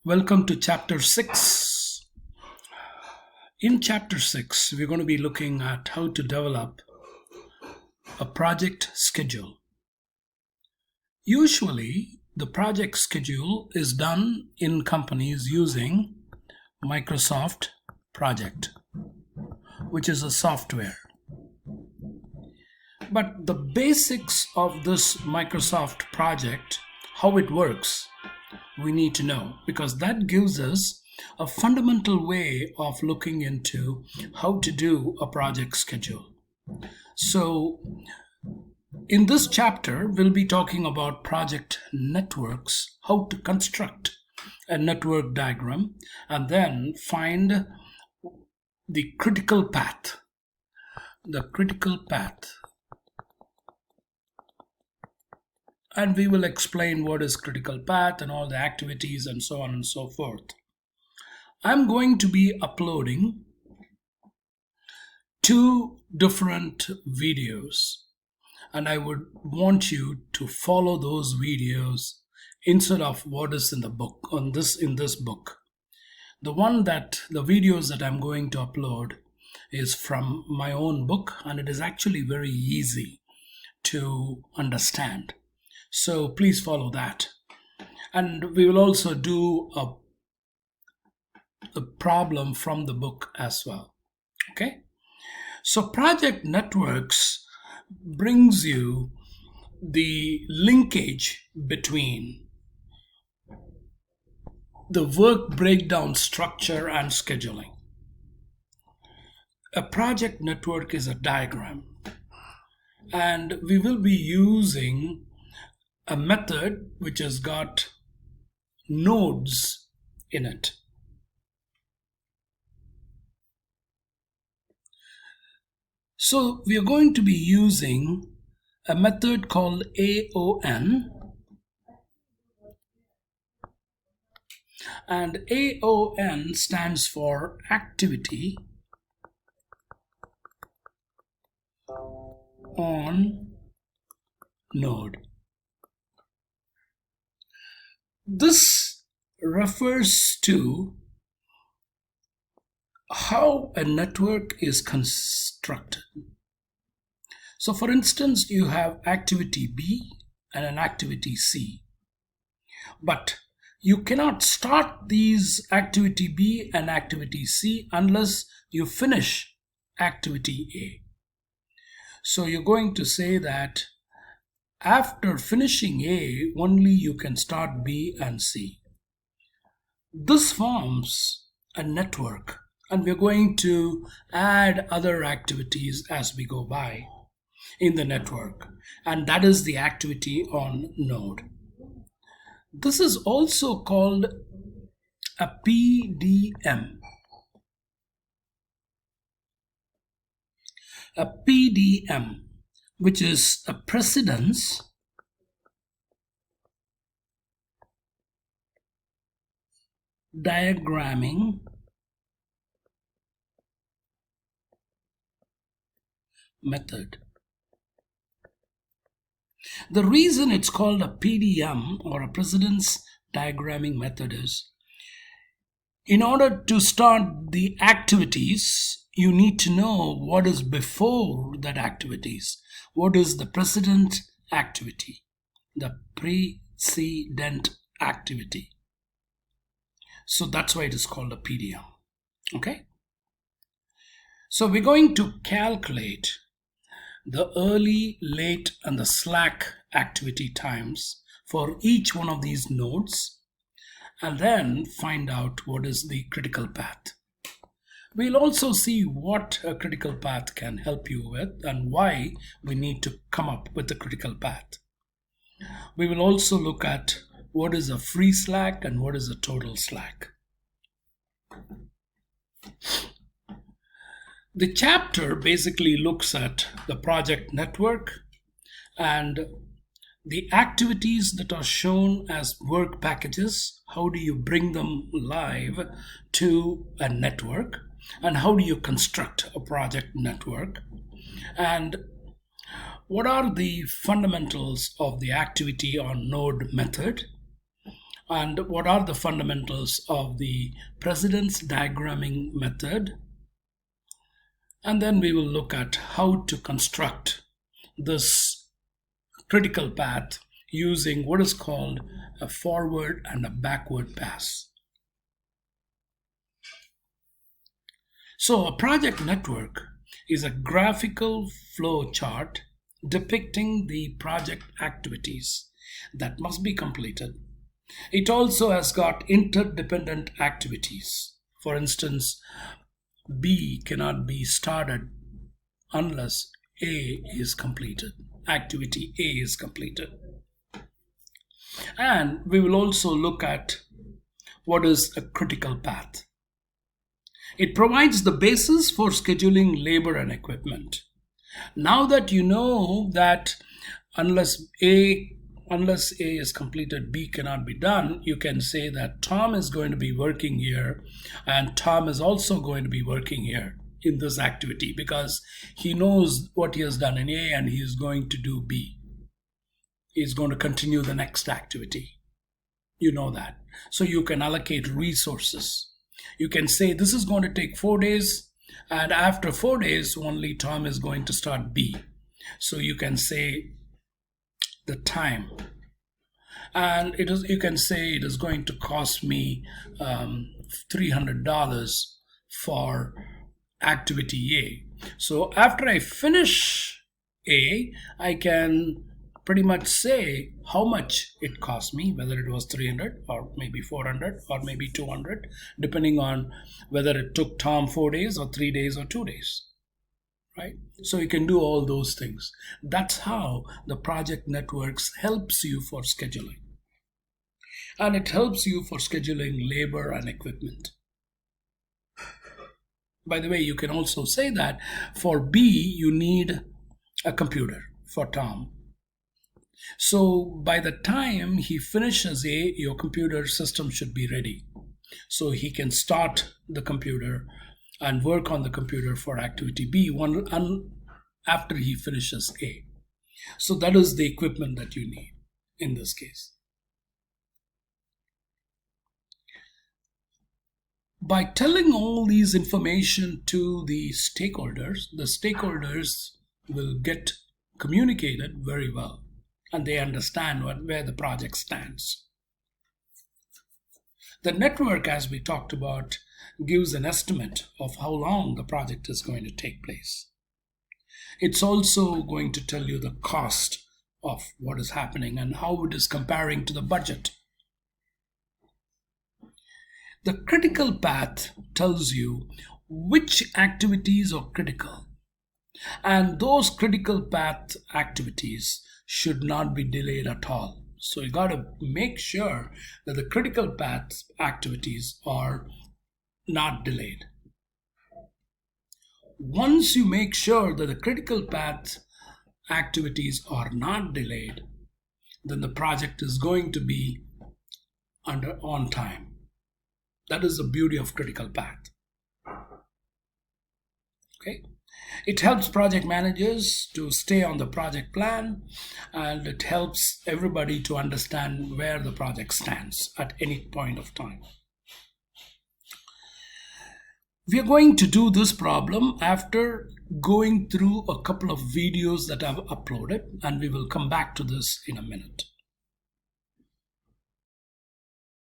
Welcome to Chapter 6. In Chapter 6, we're going to be looking at how to develop a project schedule. Usually, the project schedule is done in companies using Microsoft Project, which is a software. But the basics of this Microsoft project, how it works, we need to know because that gives us a fundamental way of looking into how to do a project schedule. So, in this chapter, we'll be talking about project networks, how to construct a network diagram, and then find the critical path. The critical path. And we will explain what is critical path and all the activities and so on and so forth. I'm going to be uploading two different videos, and I would want you to follow those videos instead of what is in the book in this book. The videos that I'm going to upload is from my own book, and it is actually very easy to understand. So please follow that. And we will also do a problem from the book as well. Okay? So project networks brings you the linkage between the work breakdown structure and scheduling. A project network is a diagram, and we will be using a method which has got nodes in it. So we are going to be using a method called AON, and AON stands for activity on node. This refers to how a network is constructed. So for instance, you have activity B and an activity C. But you cannot start these activity B and activity C unless you finish activity A. So you're going to say that after finishing A, only you can start B and C. This forms a network, and we're going to add other activities as we go by in the network, and that is the activity on node. This is also called a PDM. A PDM, which is a precedence diagramming method. The reason it's called a PDM or a precedence diagramming method is in order to start the activities, you need to know what is before that activities. What is the precedent activity? The precedent activity. So that's why it is called a PDM. Okay? So we're going to calculate the early, late, and the slack activity times for each one of these nodes, and then find out what is the critical path. We'll also see what a critical path can help you with and why we need to come up with a critical path. We will also look at what is a free slack and what is a total slack. The chapter basically looks at the project network and the activities that are shown as work packages. How do you bring them live to a network? And how do you construct a project network? And what are the fundamentals of the activity on node method? And what are the fundamentals of the precedence diagramming method? And then we will look at how to construct this critical path using what is called a forward and a backward pass. So a project network is a graphical flow chart depicting the project activities that must be completed. It also has got interdependent activities. For instance, B cannot be started unless A is completed. Activity A is completed. And we will also look at what is a critical path. It provides the basis for scheduling labor and equipment. Now that you know that unless A is completed, B cannot be done, you can say that Tom is going to be working here and Tom is also going to be working here in this activity because he knows what he has done in A and he is going to do B. He's going to continue the next activity. You know that. So you can allocate resources. You can say this is going to take 4 days, and after 4 days only Tom is going to start B. So you can say the time, and you can say it is going to cost me $300 for activity A. So after I finish A, I can pretty much say how much it cost me, whether it was 300 or maybe 400 or maybe 200, depending on whether it took Tom 4 days or 3 days or 2 days, right? So you can do all those things. That's how the project networks helps you for scheduling. And it helps you for scheduling labor and equipment. By the way, you can also say that for B, you need a computer for Tom. So by the time he finishes A, your computer system should be ready. So he can start the computer and work on the computer for activity B after he finishes A. So that is the equipment that you need in this case. By telling all these information to the stakeholders will get communicated very well, and they understand where the project stands. The network, as we talked about, gives an estimate of how long the project is going to take place. It's also going to tell you the cost of what is happening and how it is comparing to the budget. The critical path tells you which activities are critical, and those critical path activities should not be delayed at all. So you got to make sure that the critical path activities are not delayed. Once you make sure that the critical path activities are not delayed, then the project is going to be on time. That is the beauty of critical path. Okay. It helps project managers to stay on the project plan, and it helps everybody to understand where the project stands at any point of time. We are going to do this problem after going through a couple of videos that I've uploaded, and we will come back to this in a minute.